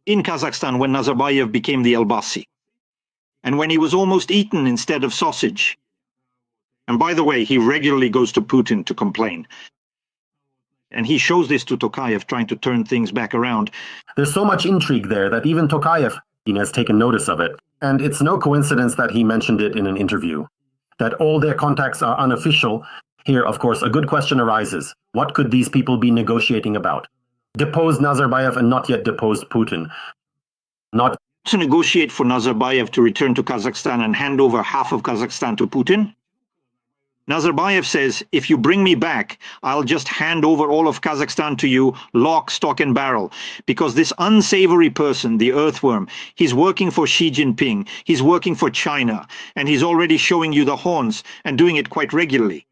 in Kazakhstan when Nazarbayev became the Elbasi, and when he was almost eaten instead of sausage. And by the way, he regularly goes to Putin to complain. And he shows this to Tokayev, trying to turn things back around. There's so much intrigue there that even Tokayev has taken notice of it. And it's no coincidence that he mentioned it in an interview. That all their contacts are unofficial. Here, of course, a good question arises. What could these people be negotiating about? Depose Nazarbayev and not yet depose Putin. Not to negotiate for Nazarbayev to return to Kazakhstan and hand over half of Kazakhstan to Putin. Nazarbayev says, if you bring me back, I'll just hand over all of Kazakhstan to you, lock, stock and barrel. Because this unsavory person, the earthworm, he's working for Xi Jinping, he's working for China, and he's already showing you the horns and doing it quite regularly.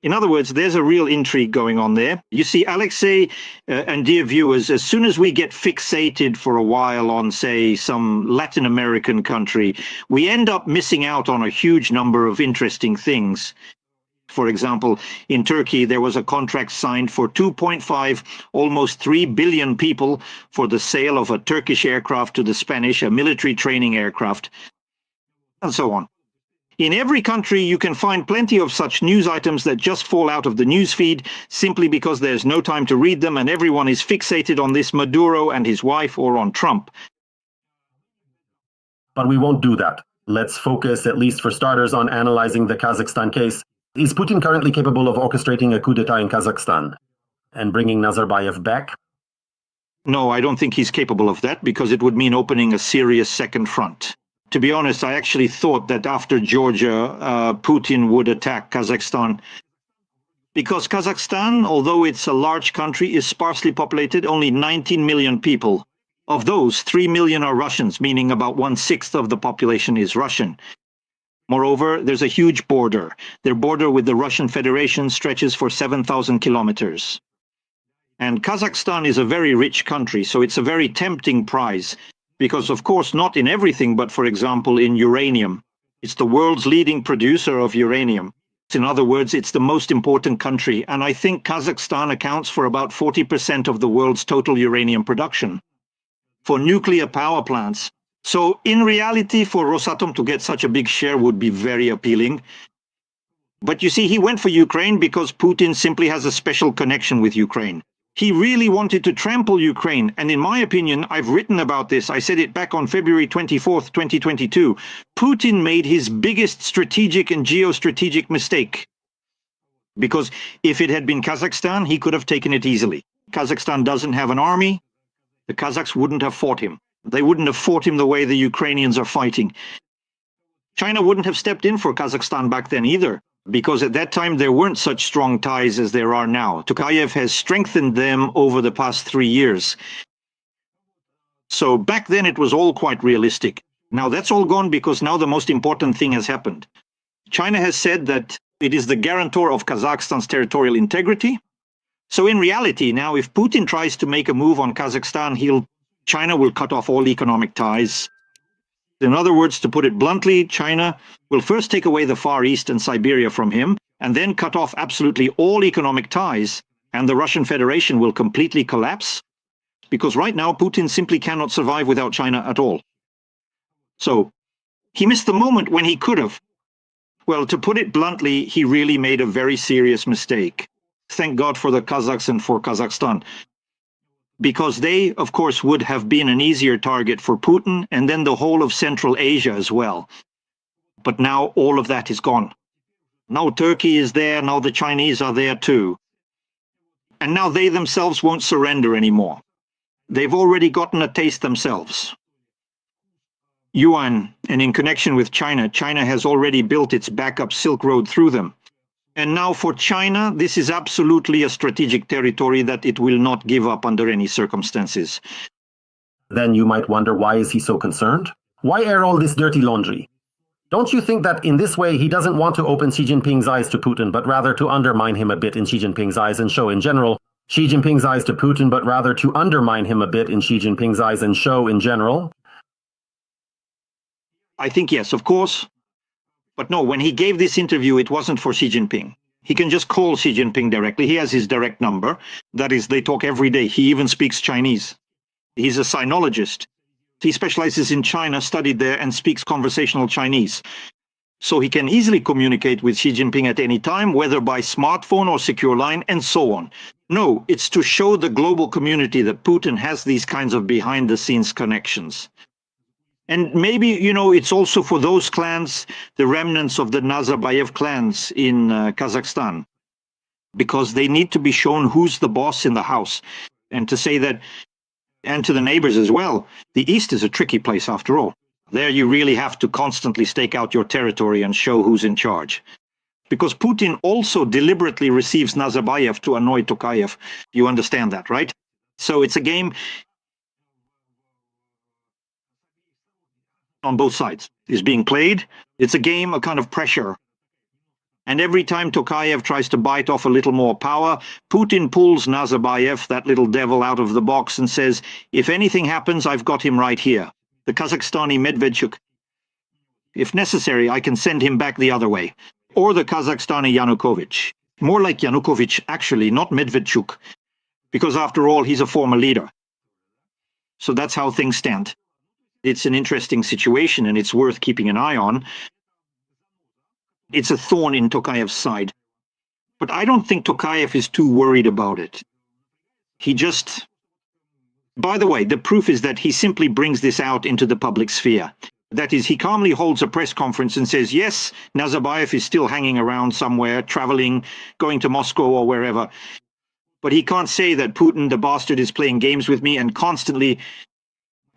In other words, there's a real intrigue going on there. You see, Alexei and dear viewers, as soon as we get fixated for a while on, say, some Latin American country, we end up missing out on a huge number of interesting things. For example, in Turkey, there was a contract signed for 2.5, almost 3 billion people for the sale of a Turkish aircraft to the Spanish, a military training aircraft, and so on. In every country, you can find plenty of such news items that just fall out of the news feed simply because there's no time to read them and everyone is fixated on this Maduro and his wife or on Trump. But we won't do that. Let's focus, at least for starters, on analyzing the Kazakhstan case. Is Putin currently capable of orchestrating a coup d'etat in Kazakhstan and bringing Nazarbayev back? No, I don't think he's capable of that because it would mean opening a serious second front. To be honest, I actually thought that after Georgia, Putin would attack Kazakhstan. Because Kazakhstan, although it's a large country, is sparsely populated, only 19 million people. Of those, 3 million are Russians, meaning about 1/6 of the population is Russian. Moreover, there's a huge border. Their border with the Russian Federation stretches for 7,000 kilometers. And Kazakhstan is a very rich country, so it's a very tempting prize. Because, of course, not in everything, but, for example, in uranium. It's the world's leading producer of uranium. In other words, it's the most important country, and I think Kazakhstan accounts for about 40% of the world's total uranium production. For nuclear power plants. So, in reality, for Rosatom to get such a big share would be very appealing. But you see, he went for Ukraine because Putin simply has a special connection with Ukraine. He really wanted to trample Ukraine, and in my opinion, I've written about this, I said it back on February 24th, 2022, Putin made his biggest strategic and geostrategic mistake. Because if it had been Kazakhstan, he could have taken it easily. Kazakhstan doesn't have an army, the Kazakhs wouldn't have fought him. They wouldn't have fought him the way the Ukrainians are fighting. China wouldn't have stepped in for Kazakhstan back then either. Because at that time there weren't such strong ties as there are now. Tokayev has strengthened them over the past 3 years. So back then it was all quite realistic. Now that's all gone because now the most important thing has happened. China has said that it is the guarantor of Kazakhstan's territorial integrity. So in reality now, if Putin tries to make a move on Kazakhstan, China will cut off all economic ties. In other words, to put it bluntly, China will first take away the Far East and Siberia from him, and then cut off absolutely all economic ties, and the Russian Federation will completely collapse, because right now Putin simply cannot survive without China at all. So, he missed the moment when he could have. Well, to put it bluntly, he really made a very serious mistake. Thank God for the Kazakhs and for Kazakhstan. Because they, of course, would have been an easier target for Putin, and then the whole of Central Asia as well. But now all of that is gone. Now Turkey is there, now the Chinese are there too. And now they themselves won't surrender anymore. They've already gotten a taste themselves. Yuan, and in connection with China, China has already built its backup Silk Road through them. And now for China, this is absolutely a strategic territory that it will not give up under any circumstances. Then you might wonder, why is he so concerned? Why air all this dirty laundry? Don't you think that in this way he doesn't want to open Xi Jinping's eyes to Putin, but rather to undermine him a bit in Xi Jinping's eyes and show in general Xi Jinping's eyes to Putin, but rather to undermine him a bit in Xi Jinping's eyes and show in general? I think yes, of course. But no, when he gave this interview, it wasn't for Xi Jinping. He can just call Xi Jinping directly. He has his direct number. That is, they talk every day. He even speaks Chinese. He's a sinologist. He specializes in China, studied there, and speaks conversational Chinese. So he can easily communicate with Xi Jinping at any time, whether by smartphone or secure line, and so on. No, it's to show the global community that Putin has these kinds of behind-the-scenes connections. And maybe, it's also for those clans, the remnants of the Nazarbayev clans in Kazakhstan, because they need to be shown who's the boss in the house. And to say that, and to the neighbors as well, the East is a tricky place after all. There you really have to constantly stake out your territory and show who's in charge. Because Putin also deliberately receives Nazarbayev to annoy Tokayev. You understand that, right? So it's a game on both sides is being played. It's a game, a kind of pressure. And every time Tokayev tries to bite off a little more power, Putin pulls Nazarbayev, that little devil, out of the box and says, if anything happens, I've got him right here. The Kazakhstani Medvedchuk. If necessary, I can send him back the other way. Or the Kazakhstani Yanukovych. More like Yanukovych, actually, not Medvedchuk. Because after all, he's a former leader. So that's how things stand. It's an interesting situation, and it's worth keeping an eye on. It's a thorn in Tokayev's side. But I don't think Tokayev is too worried about it. He just... By the way, the proof is that he simply brings this out into the public sphere. That is, he calmly holds a press conference and says, yes, Nazarbayev is still hanging around somewhere, traveling, going to Moscow or wherever. But he can't say that Putin, the bastard, is playing games with me and constantly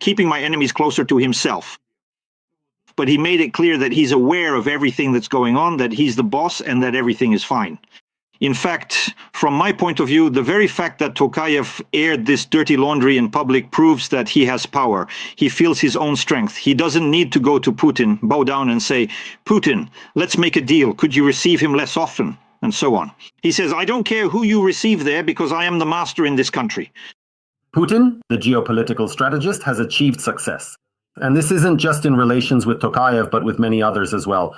keeping my enemies closer to himself. But he made it clear that he's aware of everything that's going on, that he's the boss, and that everything is fine. In fact, from my point of view, the very fact that Tokayev aired this dirty laundry in public proves that he has power. He feels his own strength. He doesn't need to go to Putin, bow down and say, Putin, let's make a deal. Could you receive him less often? And so on. He says, I don't care who you receive there because I am the master in this country. Putin, the geopolitical strategist, has achieved success. And this isn't just in relations with Tokayev, but with many others as well.